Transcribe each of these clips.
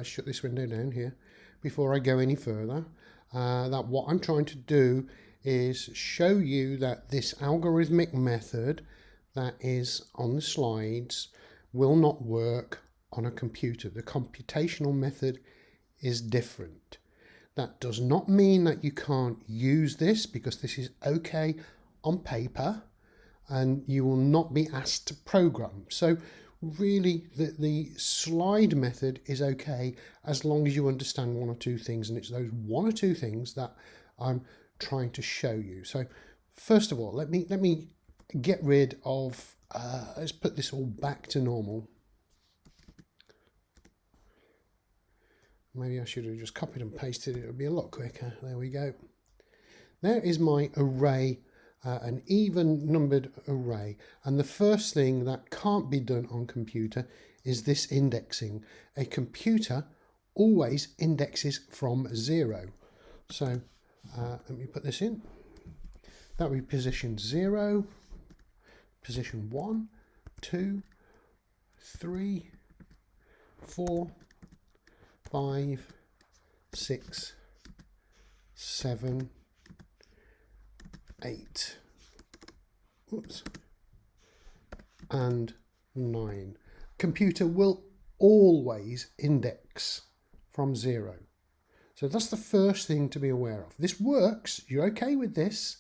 shut this window down here before I go any further, that what I'm trying to do is show you that this algorithmic method that is on the slides will not work on a computer. The computational method is different. That does not mean that you can't use this, because this is okay on paper and you will not be asked to program. So really the slide method is okay as long as you understand one or two things, and it's those one or two things that I'm trying to show you. So first of all, let me get rid of let's put this all back to normal. Maybe I should have just copied and pasted it. It would be a lot quicker. There we go. There is my array, an even numbered array. And the first thing that can't be done on computer is this indexing. A computer always indexes from 0. So let me put this in. That would be position 0, position 1, 2, 3, 4, 5, 6, 7, 8, oops, and 9. Computer will always index from 0. So that's the first thing to be aware of. This works, you're okay with this,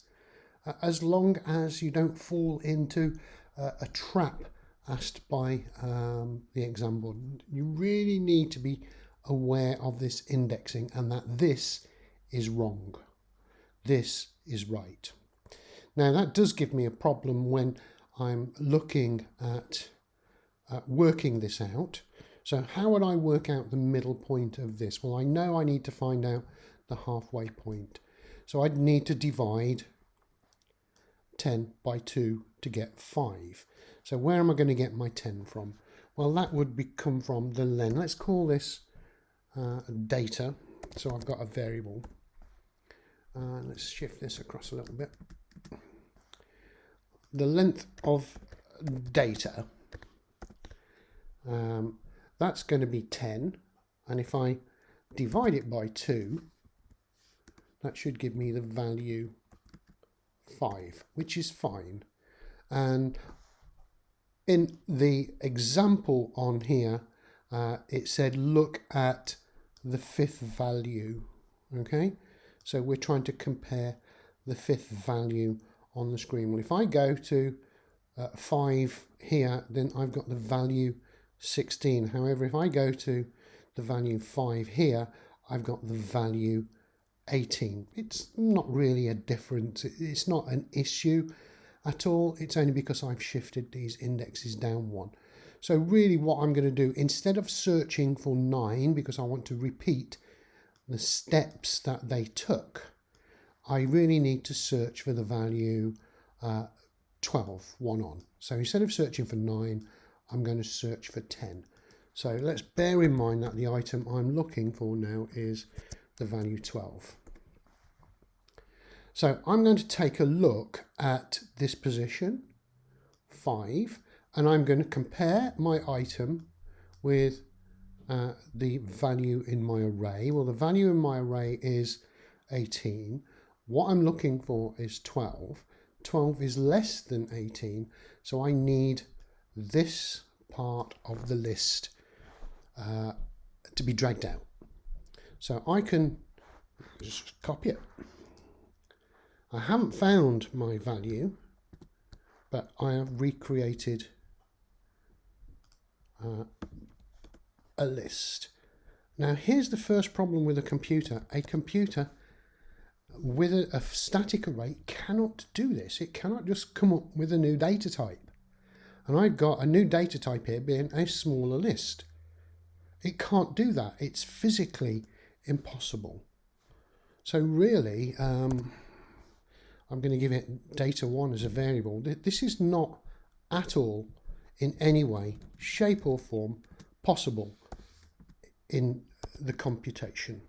as long as you don't fall into a trap asked by the exam board. You really need to be aware of this indexing, and that this is wrong, this is right. Now that does give me a problem when I'm looking at working this out. So how would I work out the middle point of this? Well, I know I need to find out the halfway point. So I'd need to divide 10 by 2 to get 5. So where am I going to get my 10 from? Well, that would come from the len. Let's call this data. So I've got a variable. Let's shift this across a little bit. The length of data, that's going to be 10. And if I divide it by 2, that should give me the value 5, which is fine. And in the example on here, it said look at the 5th value. Okay, so we're trying to compare the 5th value on the screen. Well, if I go to 5 here, then I've got the value 16. However, if I go to the value 5 here, I've got the value 18. It's not really a difference. It's not an issue at all. It's only because I've shifted these indexes down 1. So really what I'm going to do, instead of searching for 9, because I want to repeat the steps that they took, I really need to search for the value 12, 1 on. So instead of searching for 9, I'm going to search for 10. So let's bear in mind that the item I'm looking for now is the value 12. So I'm going to take a look at this position 5, and I'm going to compare my item with the value in my array. Well, the value in my array is 18. What I'm looking for is 12. 12 is less than 18, so I need this part of the list to be dragged out. So I can just copy it. I haven't found my value, but I have recreated a list. Now here's the first problem with a computer. A computer with a static array cannot do this. It cannot just come up with a new data type. And I've got a new data type here being a smaller list. It can't do that. It's physically impossible. So really, I'm going to give it data1 as a variable. This is not at all in any way, shape or form possible in the computation.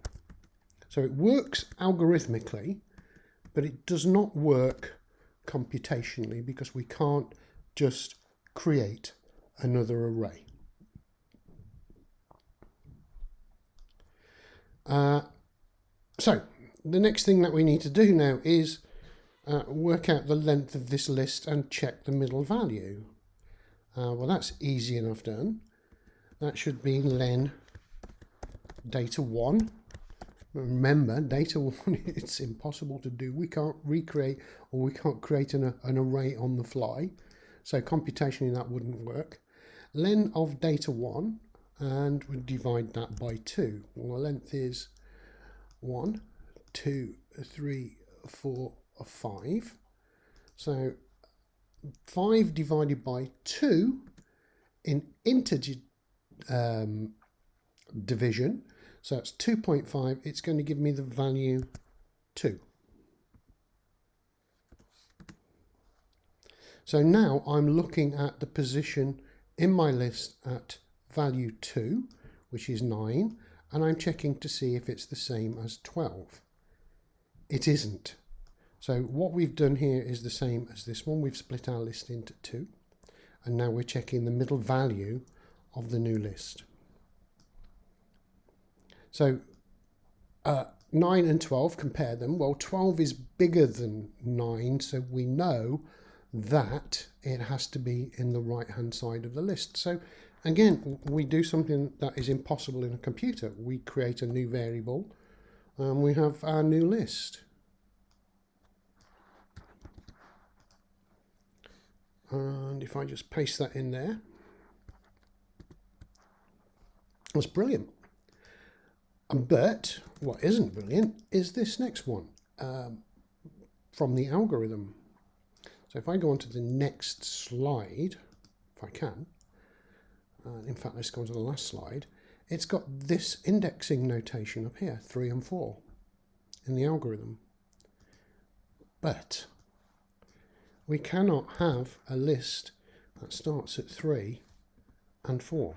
So it works algorithmically, but it does not work computationally because we can't just create another array. So the next thing that we need to do now is work out the length of this list and check the middle value. Well, that's easy enough done. That should be len data1. Remember, data1, it's impossible to do. We can't recreate, or we can't create an array on the fly. So computationally that wouldn't work. Len of data1, and we divide that by 2. Well, the length is 1, 2, 3, 4, 5. So 5 divided by 2 in integer division. So it's 2.5. It's going to give me the value 2. So now I'm looking at the position in my list at value 2, which is 9, and I'm checking to see if it's the same as 12. It isn't. So what we've done here is the same as this one. We've split our list into 2, and now we're checking the middle value of the new list. So 9 and 12, compare them. Well, 12 is bigger than 9, so we know that it has to be in the right-hand side of the list. So again, we do something that is impossible in a computer. We create a new variable, and we have our new list. And if I just paste that in there, that's brilliant. But what isn't brilliant is this next one from the algorithm. So if I go on to the next slide, if I can, in fact, let's go on to the last slide, it's got this indexing notation up here, 3 and 4, in the algorithm. But we cannot have a list that starts at 3 and 4.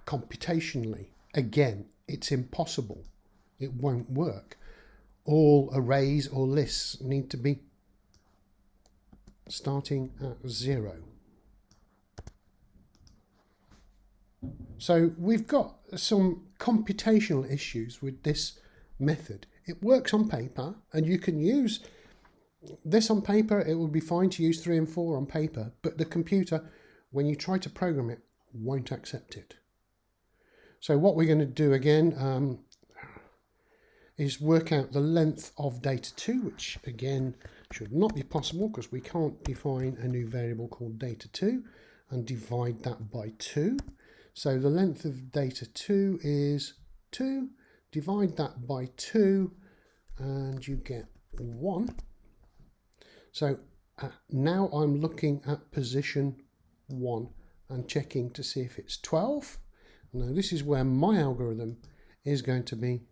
Computationally, again, it's impossible. It won't work. All arrays or lists need to be starting at 0. So we've got some computational issues with this method. It works on paper, and you can use this on paper. It would be fine to use 3 and 4 on paper, but the computer, when you try to program it, won't accept it. So what we're going to do again is work out the length of data2, which again should not be possible because we can't define a new variable called data2 and divide that by 2. So the length of data2 is 2. Divide that by 2 and you get 1. So now I'm looking at position 1 and checking to see if it's 12. Now this is where my algorithm is going to be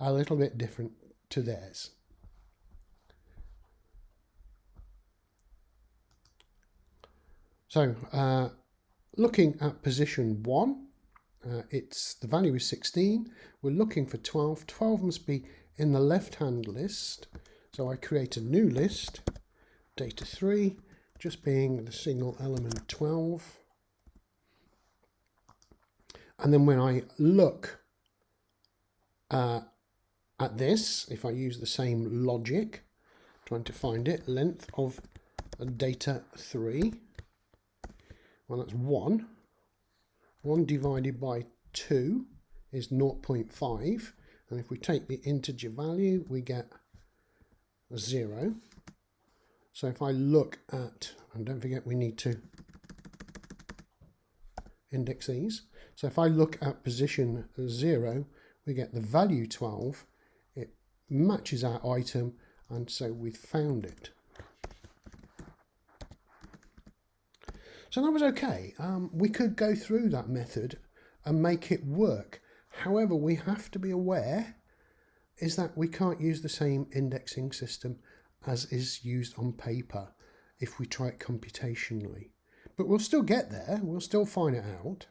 a little bit different to theirs. So looking at position 1, the value is 16. We're looking for 12. 12 must be in the left-hand list. So I create a new list, data 3, just being the single element 12. And then when I look at this, if I use the same logic, trying to find it, length of data 3, well, that's 1. 1 divided by 2 is 0.5. And if we take the integer value, we get 0. So if I look at, and don't forget we need to index these. So if I look at position 0, we get the value 12. It matches our item, and so we've found it. So that was okay. We could go through that method and make it work. However, we have to be aware is that we can't use the same indexing system as is used on paper if we try it computationally. But we'll still get there. We'll still find it out.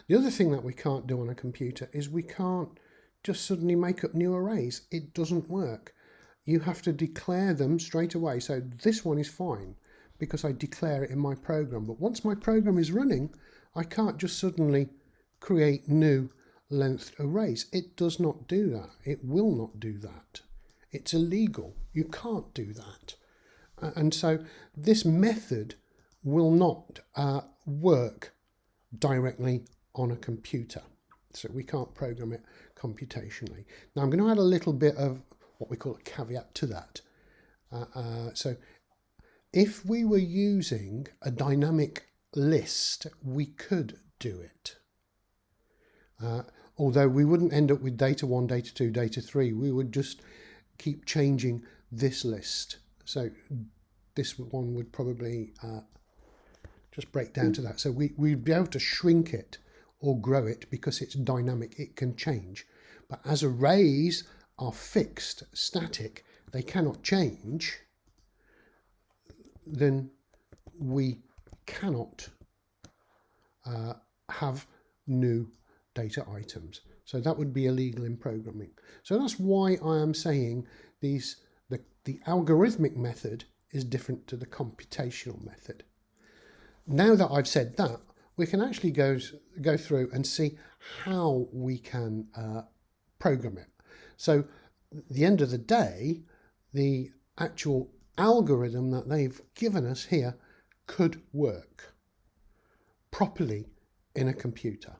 The other thing that we can't do on a computer is we can't just suddenly make up new arrays. It doesn't work. You have to declare them straight away. So this one is fine because I declare it in my program. But once my program is running, I can't just suddenly create new length arrays. It does not do that. It will not do that. It's illegal. You can't do that. And so this method will not work directly on a computer. So we can't program it computationally. Now I'm going to add a little bit of what we call a caveat to that. So if we were using a dynamic list, we could do it. Although we wouldn't end up with data 1, data 2, data 3, we would just keep changing this list. So this one would probably just break down to that. So we'd be able to shrink it or grow it because it's dynamic, it can change. But as arrays are fixed, static, they cannot change, then we cannot have new data items. So that would be illegal in programming. So that's why I am saying the algorithmic method is different to the computational method. Now that I've said that, we can actually go through and see how we can program it. So at the end of the day, the actual algorithm that they've given us here could work properly in a computer.